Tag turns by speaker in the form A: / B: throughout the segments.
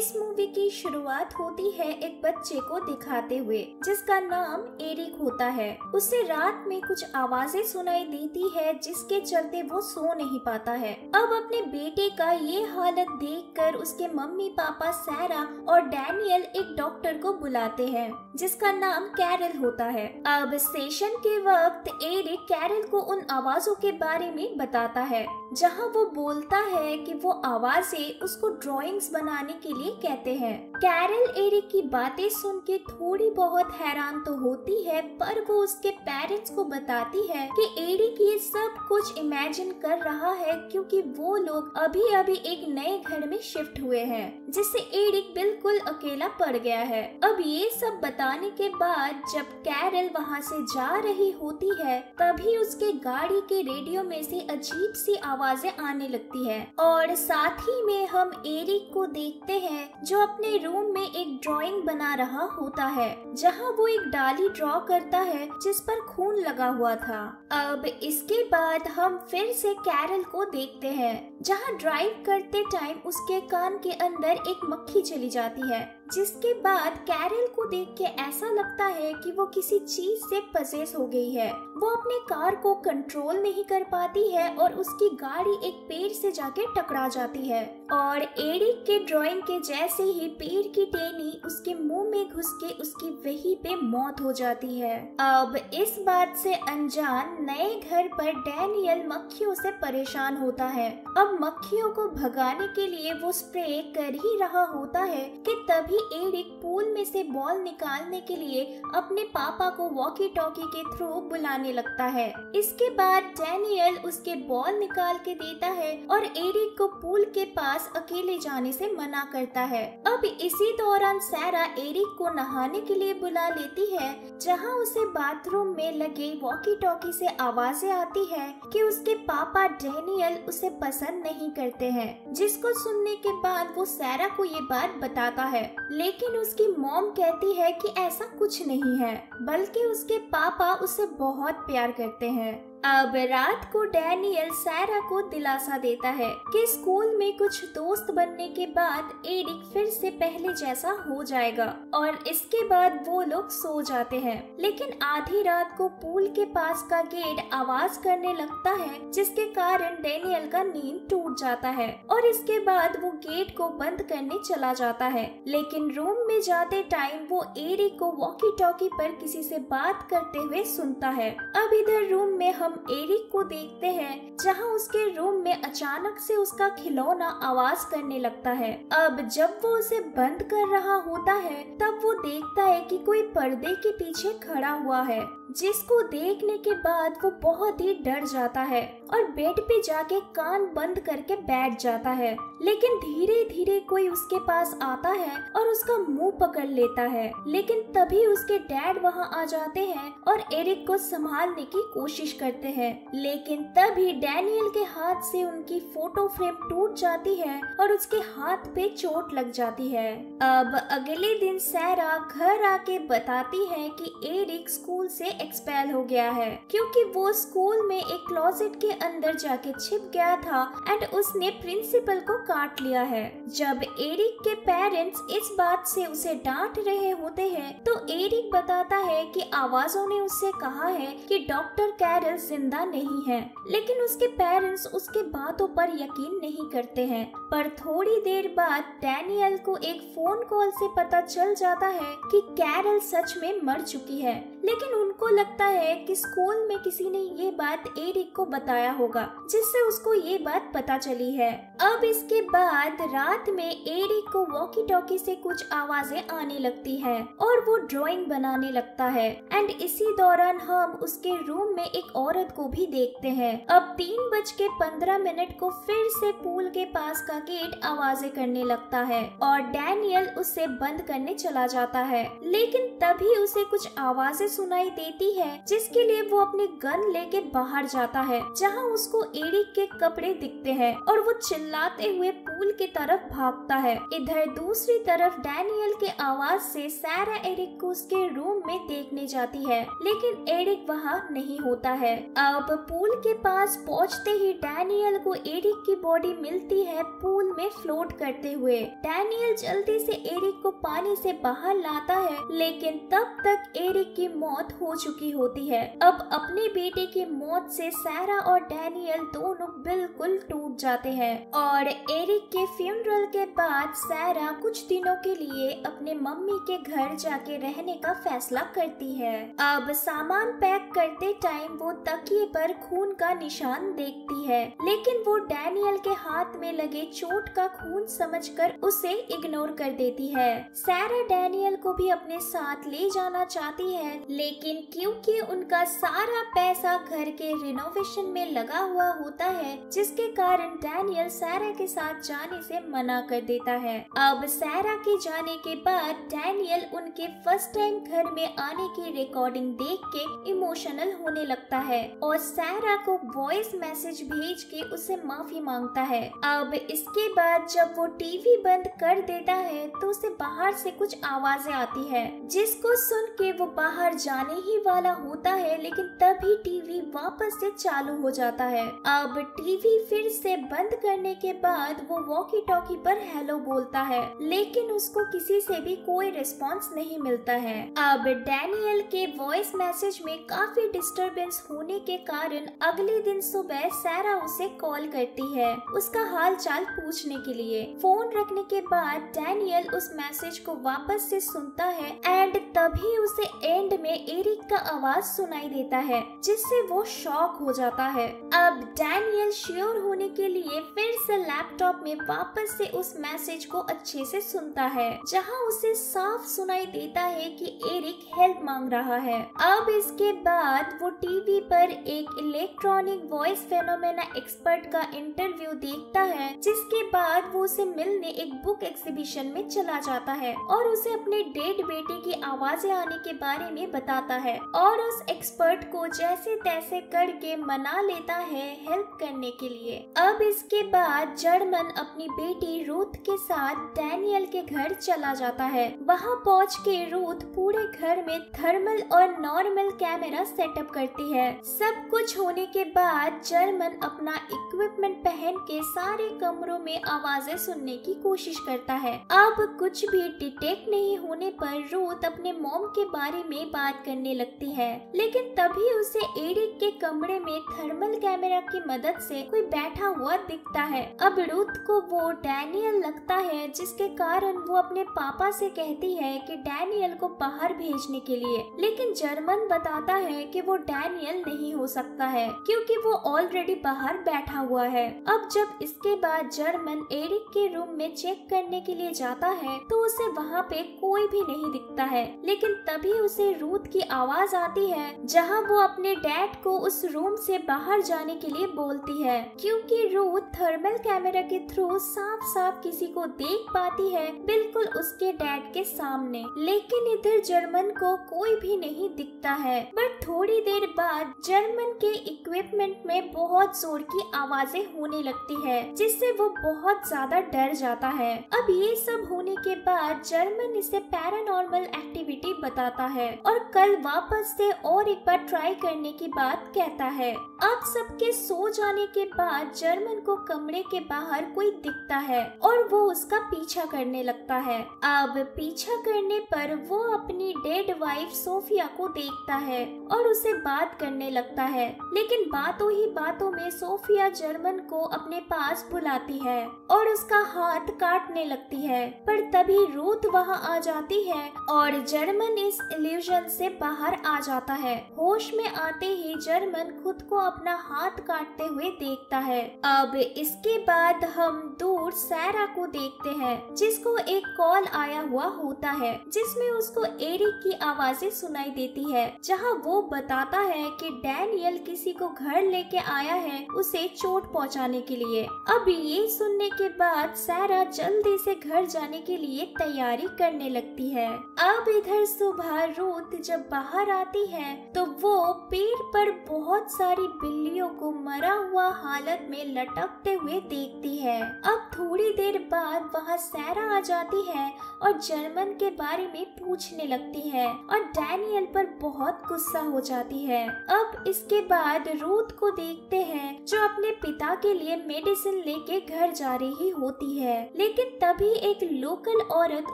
A: इस मूवी की शुरुआत होती है एक बच्चे को दिखाते हुए जिसका नाम एरिक होता है। उसे रात में कुछ आवाजें सुनाई देती है जिसके चलते वो सो नहीं पाता है। अब अपने बेटे का ये हालत देखकर उसके मम्मी पापा सैरा और डैनियल एक डॉक्टर को बुलाते हैं जिसका नाम कैरल होता है। अब सेशन के वक्त एरिक कैरल को उन आवाजों के बारे में बताता है जहां वो बोलता है कि वो आवाजें उसको ड्राइंग्स बनाने के लिए कहते हैं। कैरल एरिक की बातें सुन के थोड़ी बहुत हैरान तो होती है, पर वो उसके पेरेंट्स को बताती है कि एरिक ये सब कुछ इमेजिन कर रहा है क्योंकि वो लोग अभी अभी एक नए घर में शिफ्ट हुए हैं जिससे एरिक बिल्कुल अकेला पड़ गया है। अब ये सब बताने के बाद जब कैरल वहाँ से जा रही होती है तभी उसके गाड़ी के रेडियो में से अजीब सी आवाजें आने लगती है और साथ ही में हम एरिक को देखते हैं जो अपने रूम में एक ड्राइंग बना रहा होता है जहां वो एक डाली ड्रॉ करता है जिस पर खून लगा हुआ था। अब इसके बाद हम फिर से कैरल को देखते हैं जहां ड्राइव करते टाइम उसके कान के अंदर एक मक्खी चली जाती है, जिसके बाद कैरल को देख के ऐसा लगता है कि वो किसी चीज से पजेस हो गई है। वो अपने कार को कंट्रोल नहीं कर पाती है और उसकी गाड़ी एक पेड़ से जाके टकरा जाती है और एरिक के ड्राइंग के जैसे ही पेड़ की टहनी उसके मुंह में घुस के उसकी वहीं पे मौत हो जाती है। अब इस बात से अनजान नए घर पर डैनियल मक्खियों से परेशान होता है। अब मक्खियों को भगाने के लिए वो स्प्रे कर ही रहा होता है कि तभी एरिक पूल में से बॉल निकालने के लिए अपने पापा को वॉकी टॉकी के थ्रू बुलाने लगता है। इसके बाद डैनियल उसके बॉल निकाल के देता है और एरिक को पूल के पास अकेले जाने से मना करता है। अब इसी दौरान सैरा एरिक को नहाने के लिए बुला लेती है जहां उसे बाथरूम में लगे वॉकी टॉकी से आवाजें आती है कि उसके पापा डैनियल उसे पसंद नहीं करते हैं, जिसको सुनने के बाद वो सैरा को ये बात बताता है। लेकिन उसकी मॉम कहती है कि ऐसा कुछ नहीं है, बल्कि उसके पापा उसे बहुत प्यार करते हैं। अब रात को डैनियल सैरा को दिलासा देता है कि स्कूल में कुछ दोस्त बनने के बाद एरिक फिर से पहले जैसा हो जाएगा और इसके बाद वो लोग सो जाते हैं। लेकिन आधी रात को पूल के पास का गेट आवाज करने लगता है जिसके कारण डैनियल का नींद टूट जाता है और इसके बाद वो गेट को बंद करने चला जाता है। लेकिन रूम में जाते टाइम वो एरिक को वॉकी टॉकी पर किसी से बात करते हुए सुनता है। अब इधर रूम में हम एरिक को देखते हैं जहां उसके रूम में अचानक से उसका खिलौना आवाज करने लगता है। अब जब वो उसे बंद कर रहा होता है तब वो देखता है कि कोई पर्दे के पीछे खड़ा हुआ है, जिसको देखने के बाद वो बहुत ही डर जाता है और बेड पे जाके कान बंद करके बैठ जाता है। लेकिन धीरे धीरे कोई उसके पास आता है और उसका मुंह पकड़ लेता है। लेकिन तभी उसके डैड वहां आ जाते हैं और एरिक को संभालने की कोशिश करते हैं। लेकिन तभी डैनियल के हाथ से उनकी फोटो फ्रेम टूट जाती है और उसके हाथ पे चोट लग जाती है। अब अगले दिन सैरा घर आके बताती है कि एरिक स्कूल से एक्सपेल हो गया है क्योंकि वो स्कूल में एक क्लोजेट के अंदर जाके छिप गया था एंड उसने प्रिंसिपल को काट लिया है। जब एरिक के पेरेंट्स इस बात से उसे डांट रहे होते हैं तो एरिक बताता है कि आवाजों ने उससे कहा है कि डॉक्टर कैरल जिंदा नहीं है, लेकिन उसके पेरेंट्स उसके बातों पर यकीन नहीं करते हैं। पर थोड़ी देर बाद डैनियल को एक फोन कॉल से पता चल जाता है कि कैरल सच में मर चुकी है, लेकिन उनको लगता है कि स्कूल में किसी ने ये बात एरिक को बताया होगा जिससे उसको ये बात पता चली है। अब इसके बाद रात में एरिक को वॉकी टॉकी से कुछ आवाजें आने लगती है और वो ड्राइंग बनाने लगता है एंड इसी दौरान हम उसके रूम में एक औरत को भी देखते हैं। अब 3:15 को फिर से पूल के पास का गेट आवाजें करने लगता है और डैनियल उसे बंद करने चला जाता है। लेकिन तभी उसे कुछ आवाजें सुनाई देती है, जिसके लिए वो अपनी गन लेके बाहर जाता है, जहाँ उसको एरिक के कपड़े दिखते हैं और वो चिल्लाते हुए पूल की तरफ भागता है। इधर दूसरी तरफ डैनियल के आवाज से सारा एरिक को उसके रूम में देखने जाती है, लेकिन एरिक वहाँ नहीं होता है। अब पूल के पास पहुँचते ही डैनियल को एरिक की बॉडी मिलती है पूल में फ्लोट करते हुए। डैनियल जल्दी से एरिक को पानी से बाहर लाता है, लेकिन तब तक एरिक की मौत हो चुकी होती है। अब अपने बेटे की मौत से सारा और डैनियल दोनों बिल्कुल टूट जाते हैं और एरिक के फ्यूनरल के बाद सारा कुछ दिनों के लिए अपने मम्मी के घर जाके रहने का फैसला करती है। अब सामान पैक करते टाइम वो तकिए पर खून का निशान देखती है, लेकिन वो डैनियल के हाथ में लगे चोट का खून समझकर उसे इग्नोर कर देती है। सारा डैनियल को भी अपने साथ ले जाना चाहती है, लेकिन क्योंकि उनका सारा पैसा घर के रिनोवेशन में लगा हुआ होता है, जिसके कारण डैनियल सारा के साथ जाने से मना कर देता है। अब सारा के जाने के बाद डैनियल उनके फर्स्ट टाइम घर में आने की रिकॉर्डिंग देख के इमोशनल होने लगता है और सारा को वॉइस मैसेज भेज के उसे माफी मांगता है। अब इसके बाद जब वो टीवी बंद कर देता है तो उसे बाहर से कुछ आवाजें आती है, जिसको सुन के वो बाहर जाने ही वाला होता है, लेकिन तभी टीवी वापस से चालू हो जाता है। अब टीवी फिर से बंद करने के बाद वो वॉकी टॉकी पर हेलो बोलता है, लेकिन उसको किसी से भी कोई रिस्पांस नहीं मिलता है। अब डैनियल के वॉइस मैसेज में काफी डिस्टरबेंस होने के कारण अगले दिन सुबह सारा उसे कॉल करती है उसका हाल चाल पूछने के लिए। फोन रखने के बाद डैनियल उस मैसेज को वापस से सुनता है एंड तभी उसे एंड में एरिक का आवाज सुनाई देता है, जिससे वो शॉक हो जाता है। अब डैनियल श्योर होने के लिए फिर से लैपटॉप में वापस से उस मैसेज को अच्छे से सुनता है, जहां उसे साफ सुनाई देता है कि एरिक हेल्प मांग रहा है। अब इसके बाद वो टीवी पर एक इलेक्ट्रॉनिक वॉइस फेनोमेना एक्सपर्ट का इंटरव्यू देखता है, जिसके बाद वो उसे मिलने एक बुक एग्जीबिशन में चला जाता है और उसे अपने डेड बेटे की आवाजें आने के बारे में बताता है और उस एक्सपर्ट को जैसे तैसे करके मना लेता है हेल्प करने के लिए। अब इसके बाद जर्मन अपनी बेटी रूथ के साथ डैनियल के घर चला जाता है। वहाँ पहुँच के रूथ पूरे घर में थर्मल और नॉर्मल कैमरा सेटअप करती है। सब कुछ होने के बाद जर्मन अपना इक्विपमेंट पहन के सारे कमरों में आवाजें सुनने की कोशिश करता है। अब कुछ भी डिटेक्ट नहीं होने पर रूथ अपने मॉम के बारे में बात करने लगती है, लेकिन तभी उसे एरिक के कमरे में थर्मल कैमरा की मदद से कोई बैठा हुआ दिखता है। अब रूथ को वो डैनियल लगता है, जिसके कारण वो अपने पापा से कहती है कि डैनियल को बाहर भेजने के लिए, लेकिन जर्मन बताता है कि वो डैनियल नहीं हो सकता है क्योंकि वो ऑलरेडी बाहर बैठा हुआ है। अब जब इसके बाद जर्मन एरिक के रूम में चेक करने के लिए जाता है तो उसे वहाँ पे कोई भी नहीं दिखता है, लेकिन तभी उसे रूथ की आवाज आती है, जहाँ वो अपने डैड को उस रूम से बाहर जाने के लिए बोलती है, क्योंकि रूथ थर्मल कैमरा के थ्रू साफ साफ किसी को देख पाती है, बिल्कुल उसके डैड के सामने। लेकिन इधर जर्मन को कोई भी नहीं दिखता है। बट थोड़ी देर बाद जर्मन के इक्विपमेंट में बहुत जोर की आवाजें होने लगती है, जिससे वो बहुत ज्यादा डर जाता है। अब ये सब होने के बाद जर्मन इसे पैरानॉर्मल एक्टिविटी बताता है और कल वापस से और एक बार ट्राई करने की बात कहता है। अब सबके सो जाने के बाद जर्मन को कमरे के बाहर कोई दिखता है और वो उसका पीछा करने लगता है। अब पीछा करने पर वो अपनी डेड वाइफ सोफिया को देखता है और उसे बात करने लगता है, लेकिन बातों ही बातों में सोफिया जर्मन को अपने पास बुलाती है और उसका हाथ काटने लगती है। पर तभी रूथ वहाँ आ जाती है और जर्मन इस इल्यूजन से बाहर आ जाता है। होश में आते ही जर्मन खुद को अपना हाथ काटते हुए देखता है। अब इसके बाद हम दूर सारा को देखते हैं, जिसको एक कॉल आया हुआ होता है, जिसमें उसको एरिक की आवाजें सुनाई देती है, जहां वो बताता है कि डैनियल किसी को घर लेके आया है उसे चोट पहुंचाने के लिए। अब ये सुनने के बाद सारा जल्दी से घर जाने के लिए तैयारी करने लगती है। अब इधर सुबह रूथ जब बाहर आती है तो वो पेड़ पर बहुत सारी बिल्लियों को मरा हुआ हालत में लटकते हुए देखती है। अब थोड़ी देर बाद वहाँ सैरा आ जाती है और जर्मन के बारे में पूछने लगती है और डैनियल पर बहुत गुस्सा हो जाती है। अब इसके बाद रूथ को देखते हैं जो अपने पिता के लिए मेडिसिन लेके घर जा रही होती है, लेकिन तभी एक लोकल औरत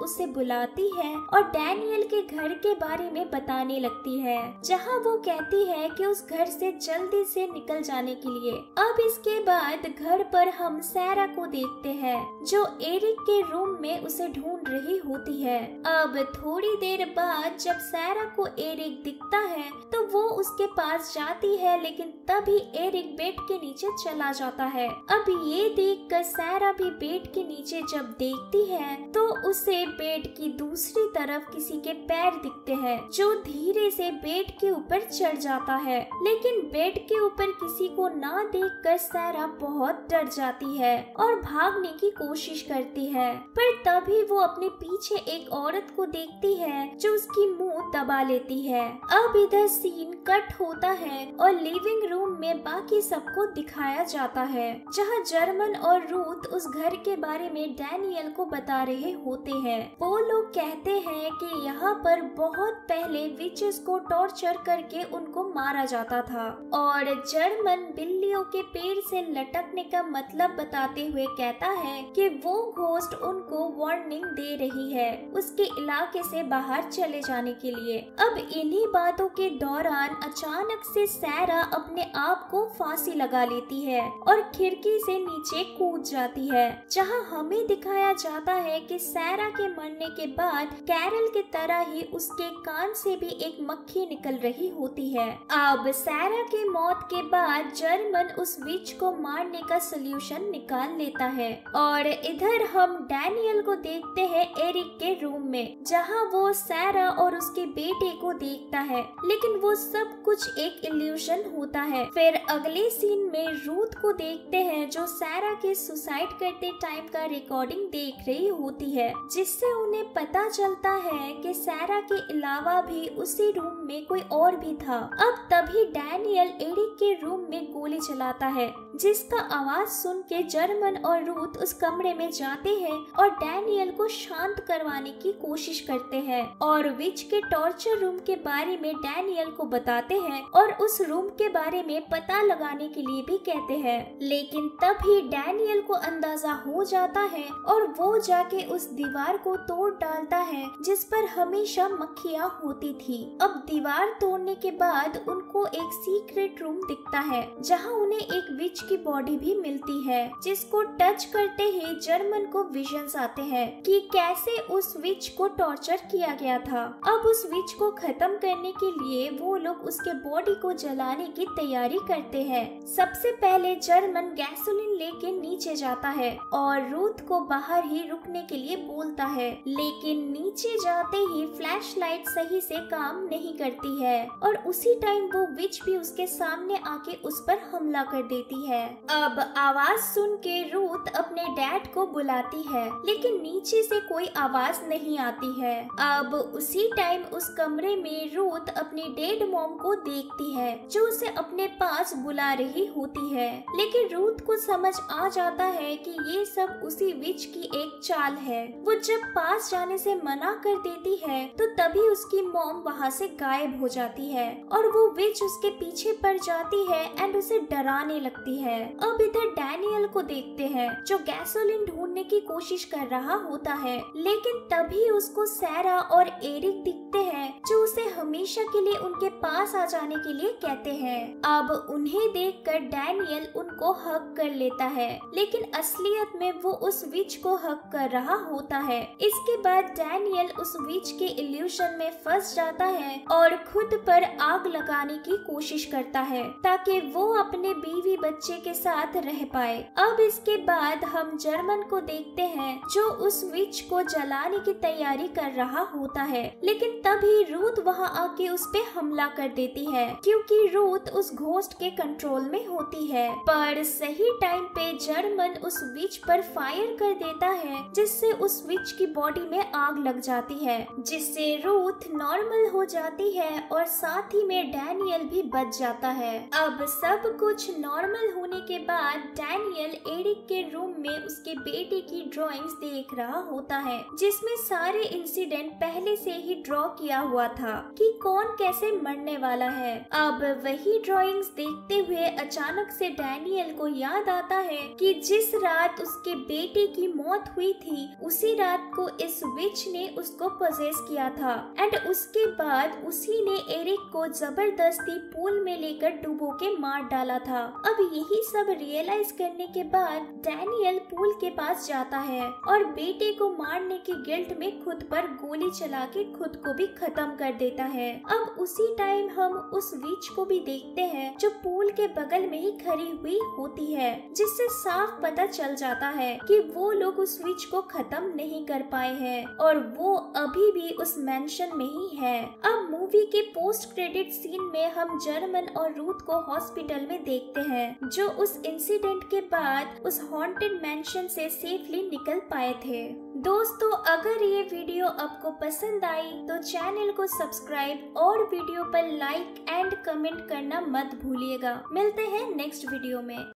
A: उसे बुलाती है और डैनियल के घर के बारे में बताने लगती है, जहां वो कहती है कि उस घर से जल्दी से निकल जाने के लिए। अब इसके बाद घर पर हम सैरा को देखते हैं जो एरिक के रूम में उसे ढूंढ रही होती है। अब थोड़ी देर बाद जब सैरा को एरिक दिखता है तो वो उसके पास जाती है, लेकिन तभी एरिक बेड के नीचे चला जाता है। अब ये देखकर सैरा भी बेड के नीचे जब देखती है तो उसे बेड की दूसरी तरफ किसी के पैर दिखते हैं जो धीरे से बेड के ऊपर चढ़ जाता है, लेकिन बेड के ऊपर किसी को ना देखकर सैरा बहुत डर जाती है और भागने की कोशिश करती है, पर तभी वो अपने पीछे एक औरत को देखती है जो उसकी मुंह दबा लेती है। अब इधर सीन कट होता है और लिविंग रूम में बाकी सबको दिखाया जाता है, जहां जर्मन और रूथ उस घर के बारे में डैनियल को बता रहे होते हैं। वो लोग कहते हैं कि यहाँ पर बहुत पहले विचेस को टॉर्चर करके उनको मारा जाता था और जर्मन बिल्लियों के पेड़ से लटकने का मतलब बताते हुए कहता है कि वो घोस्ट उनको वार्निंग दे रही है उसके इलाके से बाहर चले जाने के लिए। अब इन्हीं बातों के दौरान अचानक से सैरा अपने आप को फांसी लगा लेती है और खिड़की से नीचे कूद जाती है, जहां हमें दिखाया जाता है कि सैरा के मरने के बाद कैरल की तरह ही उसके कान से भी एक मक्खी निकल रही होती है। अब सैरा के मौत के बाद जर्मन उस विच को मारने का सलूशन निकाल लेता है और इधर हम डैनियल को देखते हैं एरिक के रूम में, जहां वो सैरा और उसके बेटे को देखता है, लेकिन वो सब कुछ एक इल्यूशन होता है। फिर अगले सीन में रूथ को देखते हैं जो सैरा के सुसाइड करते टाइम का रिकॉर्डिंग देख रही होती है, जिससे उन्हें पता चलता है कि सैरा के अलावा भी उसी रूम में कोई और भी था। अब तभी डैनियल एरिक के रूम में गोली चलाता है, जिसका आवाज सुन के जर्मन और रूथ उस कमरे में जाते हैं और डैनियल को शांत करवाने की कोशिश करते हैं और विच के टॉर्चर रूम के बारे में डैनियल को बताते हैं और उस रूम के बारे में पता लगाने के लिए भी कहते हैं, लेकिन तभी डैनियल को अंदाजा हो जाता है और वो जाके उस दीवार को तोड़ डालता है जिस पर हमेशा मक्खियाँ होती थी। अब दीवार तोड़ने के बाद उनको एक सीक्रेट रूम दिखता है, जहाँ उन्हें एक विच की बॉडी भी मिलती है, जिसको टच करते ही जर्मन को विजन्स आते हैं कि कैसे उस विच को टॉर्चर किया गया था। अब उस विच को खत्म करने के लिए वो लोग उसके बॉडी को जलाने की तैयारी करते हैं। सबसे पहले जर्मन गैसोलीन लेके नीचे जाता है और रूथ को बाहर ही रुकने के लिए बोलता है, लेकिन नीचे जाते ही फ्लैशलाइट सही से काम नहीं करती है और उसी टाइम वो विच भी उसके सामने आके उस पर हमला कर देती है। अब आवाज सुन के रूथ अपने डैड को बुलाती है, लेकिन नीचे से कोई आवाज नहीं आती है। अब उसी टाइम उस कमरे में रूथ अपनी डेड मॉम को देखती है जो उसे अपने पास बुला रही होती है, लेकिन रूथ को समझ आ जाता है कि ये सब उसी विच की एक चाल है। वो जब पास जाने से मना कर देती है तो तभी उसकी मॉम वहाँ से गायब हो जाती है और वो विच उसके पीछे पड़ जाती है एंड उसे डराने लगती है। अब इधर डैनियल को देखते हैं जो गैसोलीन ढूंढने की कोशिश कर रहा होता है, लेकिन तभी उसको सैरा और एरिक दिखते हैं जो उसे हमेशा के लिए उनके पास आ जाने के लिए कहते हैं। अब उन्हें देखकर डैनियल उनको हग कर लेता है, लेकिन असलियत में वो उस विच को हग कर रहा होता है। इसके बाद डैनियल उस विच के इल्यूशन में फंस जाता है और खुद पर आग लगाने की कोशिश करता है ताकि वो अपने बीवी बच्चे के साथ रह पाए। अब इसके बाद हम जर्मन को देखते हैं जो उस विच को जलाने की तैयारी कर रहा होता है, लेकिन तभी रूथ वहाँ आके उस पे हमला कर देती है क्योंकि रूथ उस घोस्ट के कंट्रोल में होती है। पर सही टाइम पे जर्मन उस विच पर फायर कर देता है जिससे उस विच की बॉडी में आग लग जाती है, जिससे रूथ नॉर्मल नॉर्मल हो जाती है और साथ ही में डैनियल भी बच जाता है। अब सब कुछ नॉर्मल होने के बाद डैनियल एरिक के रूम में उसके बेटे की ड्राइंग्स देख रहा होता है, जिसमें सारे इंसिडेंट पहले से ही ड्रॉ किया हुआ था कि कौन कैसे मरने वाला है। अब वही ड्राइंग्स देखते हुए अचानक से डैनियल को याद आता है कि जिस रात उसके बेटे की मौत हुई थी उसी रात को इस विच ने उसको पोजेस किया था एंड उसके बाद उसी ने एरिक को जबरदस्ती पूल में लेकर डुबो के मार डाला था। अब यही सब रियलाइज करने के बाद डैनियल पूल के पास जाता है और बेटे को मारने की गिल्ट में खुद पर गोली चला के खुद को भी खत्म कर देता है। अब उसी टाइम हम उस विच को भी देखते हैं जो पूल के बगल में ही खड़ी हुई होती है, जिससे साफ पता चल जाता है कि वो लोग उस विच को खत्म नहीं कर पाए हैं और वो अभी भी उस मेंशन में ही है। अब मूवी के पोस्ट क्रेडिट सीन में हम जर्मन और रूथ को हॉस्पिटल में देखते हैं, जो उस इंसिडेंट के बाद उस हॉन्टेड मेंशन से सेफली निकल पाए थे। दोस्तों, अगर ये वीडियो आपको पसंद आई तो चैनल को सब्सक्राइब और वीडियो पर लाइक एंड कमेंट करना मत भूलिएगा। मिलते हैं नेक्स्ट वीडियो में।